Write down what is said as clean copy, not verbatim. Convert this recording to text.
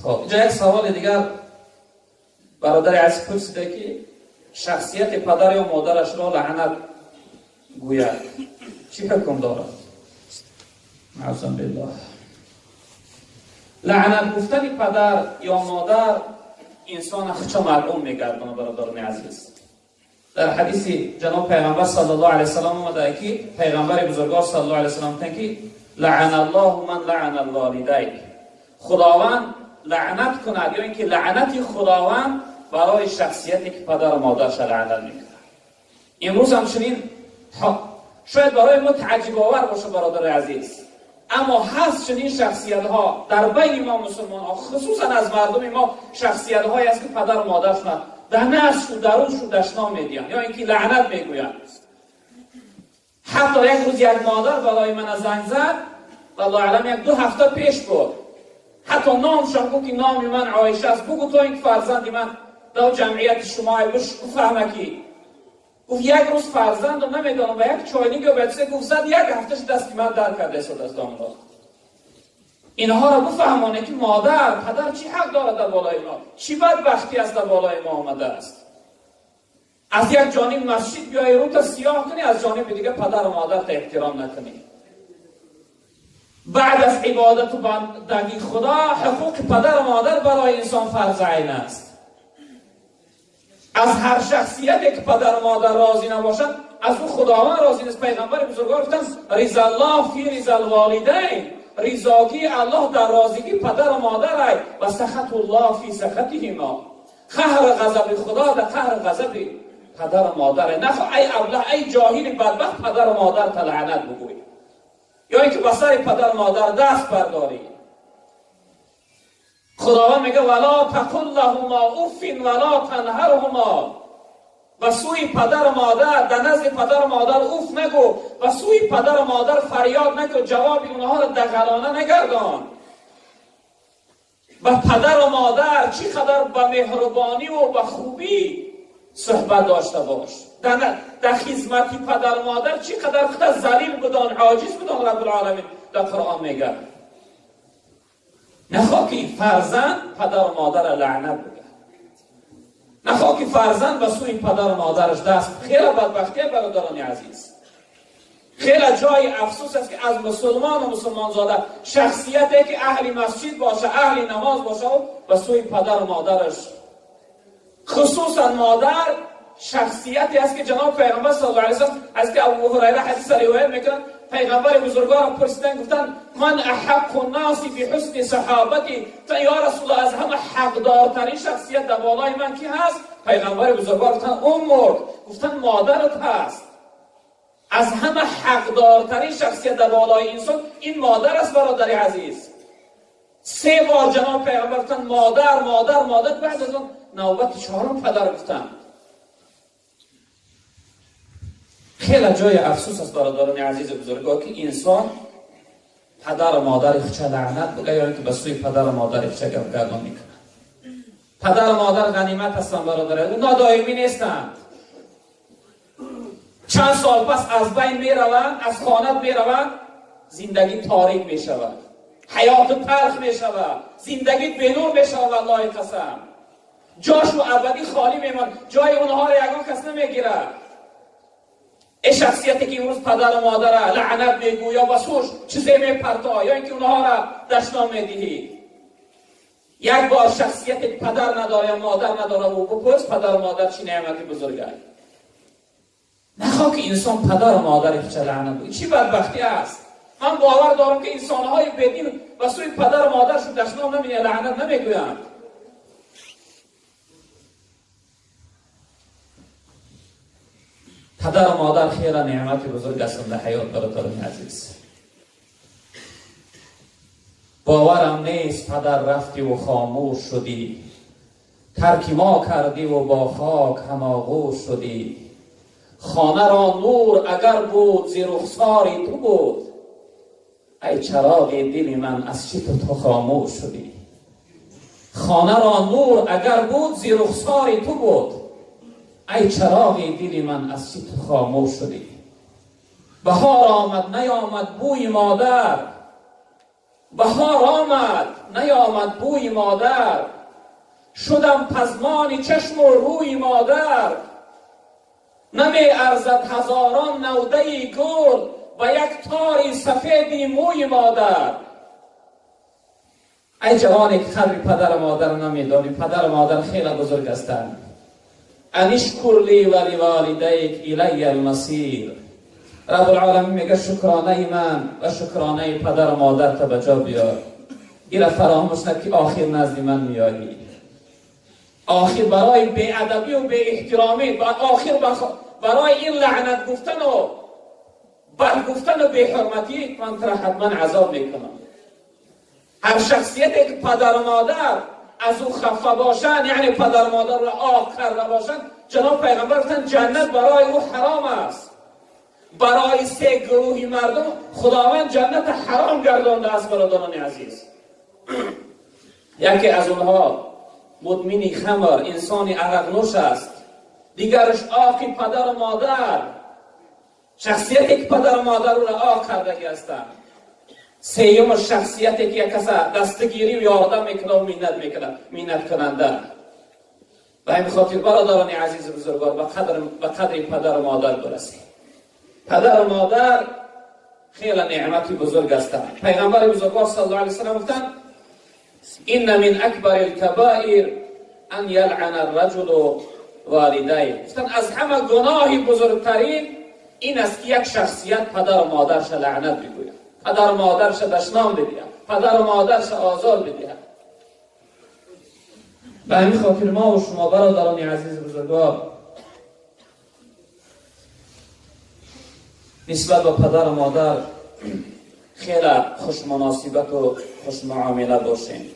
خب اینجا یک سوال دیگر برادر عزیز پرسیده که شخصیت پدر یا مادرش را لعنت گوید چی حکم دارد؟ معاذ بالله. لعنت گفتن پدر یا مادر انسان خچه ملعون میگردونه برادران عزیز. در حدیث جناب پیغمبر صلی الله علیه و سلم اومده که پیغمبر بزرگوار صلی الله علیه و سلم میگه که لعن الله من لعن الوالدین، خداوند لعنت کند یا اینکه لعنت خداوند برای شخصیتی که پدر و مادرش لعنت میکنه. امروز همچنین شاید برای ما تعجب آور باشه برادر عزیز، اما هست چنین شخصیت ها در بین ما مسلمان ها، خصوصا از مردم ما شخصیت هایی است که پدر و مادرشون در نفس و درونش رو دشنا میدین یا اینکه لعنت میگویند. حتی یک روز یک مادر برای من زنگ زد، والله علم یک 2 هفته پیش بود، حتی نامشان گفت که نام من عایشه است. بگو تو این فرزند من در جمعیت شما بفهمه که گفت یک روز فرزندم نمیدانم و یک چاینی رو بچه گفت زد، یک هفتهش دست من در کرده است از داملا. اینها را بفهمانه که مادر پدر چی حق دارد در بالای ما، چی بدبختی است در بالای ما آمده است. از یک جانب مسجد بیایی رو تا سیاه کنی، از جانب دیگه پدر و مادر تا احترام نکنی. بعد از عبادت و بندگی خدا حقوق پدر و مادر برای انسان فرض عین است. از هر شخصیتی که پدر و مادر راضی نباشد از او خداوند راضی نیست. پیغمبر بزرگوار گفتن رضا الله فی رضا الوالدین، رضاگی الله در راضیگی پدر و مادر است و سخط الله فی سخطهما، قهر غضب خدا در قهر غضب پدر و مادر. نه ای ابله ای جاهل بدبخت پدر و مادر تا لعنت بگوی یا اینکه به سر پدر و مادر دست برداری. خداوند میگه ولا تقل لهما اف ولا تنهرهما، و سوی پدر و مادر در نزد پدر و مادر اوف نگو و سوی پدر و مادر فریاد نکن، جواب اونها را دغلانه نگردان. و پدر و مادر چقدر به مهربانی و به خوبی صحبت داشته باش. در خدمت پدر و مادر چقدر خود ذلیل بدان، عاجز بدان. رب العالمین در قرآن میگه نخواه که فرزند پدر و مادر لعنت بگه، نخواه که فرزند به سوی پدر و مادرش دست. خیلی بدبختی برادران عزیز، خیلی جای افسوس است که از مسلمان و مسلمان زاده شخصیتی که اهل مسجد باشه، اهل نماز باشه و به سوی پدر و مادرش، خصوصا مادر شخصیتی است که جناب پیغمبر صلی الله علیه و سلم از که ابو هریره حدیث روایت میکنن، پیغمبر بزرگوار پرسیدن گفتن من احق الناس بحسن صحابتی، تا یا رسول الله از همه حقدارترین شخصیت در بالای من کی هست؟ پیغمبر بزرگوار گفتن امک، گفتن مادرت هست. از همه حقدارترین شخصیت در بالای انسان این مادر است برادر عزیز. 3 بار جناب پیغمبر گفتن مادر مادر مادر، بعد از اون نوبت 4م پدر گفتن. خیلی جای افسوس است برادران عزیز بزرگوار که انسان پدر و مادر خچه لعنت بگه یا اینکه به سوی پدر و مادر خچه گردان میکنه. پدر و مادر غنیمت هستند برادران، اونا دائمی نیستند. چند سال پس از بین میروند، از خانت میروند، زندگی تاریک میشود، حیات تلخ میشود، زندگی بنور میشود. والله قسم جاشو ابدی خالی میماند، جای اونها را یگان کس نمیگیره. این شخصیتی که امروز پدر و مادر لعنت میگو یا بسوش چیزی میپرتا یا اینکه اونها را دشنا میدهی. یک بار شخصیتی پدر نداره یا مادر نداره و بپرس پدر و مادر چی نعمتی بزرگه. نخواه که انسان پدر و مادر چه لعنت بگی، چی بدبختی است. من باور دارم که انسانهای بدین و سوی پدر و مادرشون دشنا نمیدن، لعنت نمیگویند. پدر و مادر خیلی نعمت بزرگ است در حیات برادران عزیز. باورم نیست پدر رفتی و خاموش شدی، ترک ما کردی و با خاک هماغوش شدی. خانه را نور اگر بود ز رخساری تو بود، ای چراغ دل من از چی تو خاموش شدی. خانه را نور اگر بود ز رخساری تو بود، ای چراغ دل من از چی تو خاموش شدی. بهار آمد نیامد بوی مادر، بهار آمد نیامد بوی مادر، شدم پزمان چشم و روی مادر. نمی ارزد هزاران نوده گل، و یک تاری سفیدی موی مادر. ای جوانی که قدر پدر و مادر نمیدانی، پدر و مادر خیلی بزرگ هستند. انشکر لی ولی والدیک الی المصیر. رب العالمین میگه شکرانه من و شکرانه پدر و مادر تا بجا بیار. ایره فراموش نکن که آخر نزد من میایی. آخر برای بی‌ادبی و بی احترامی، آخر برای این لعنت گفتن و بد گفتن و بی حرمتی من ترا حتما عذاب میکنم. هر شخصیتی که پدر و مادر از او خفه باشن، یعنی پدر و مادر را آق کرده باشن، جناب پیغمبر گفتن جنت برای او حرام است. برای سه گروهی مردم خداوند جنت حرام گردانده است. برادران عزیز، یکی از اونها مدمنی خمر، انسانی عرق نوش است. دیگرش آقی پدر و مادر، شخصیتی که پدر و مادر او را آق کردگی هستند. سیوم شخصیتی که یک کس دستگیری و یاردم میکنه و مینت کننده. و همین خاطر برادران عزیز بزرگوار به قدر پدر و مادر برسید. پدر و مادر خیلی نعمتی بزرگ هستند. پیغمبر بزرگوار صلی الله علیه و سلم گفتند این من اکبر الکبائر ان یلعن الرجل والدیه. گفتند از همه گناهی بزرگترین این است که یک شخصیت پدر و مادرش لعنت بگوید، پدر و مادرش دشنام بدهد، پدر و مادرش آزار بدهد. به همین خاطر ما و شما برادران عزیز بزرگوار نسبت به پدر و مادر خیلی خوش مناسبت و خوش معامله باشیم.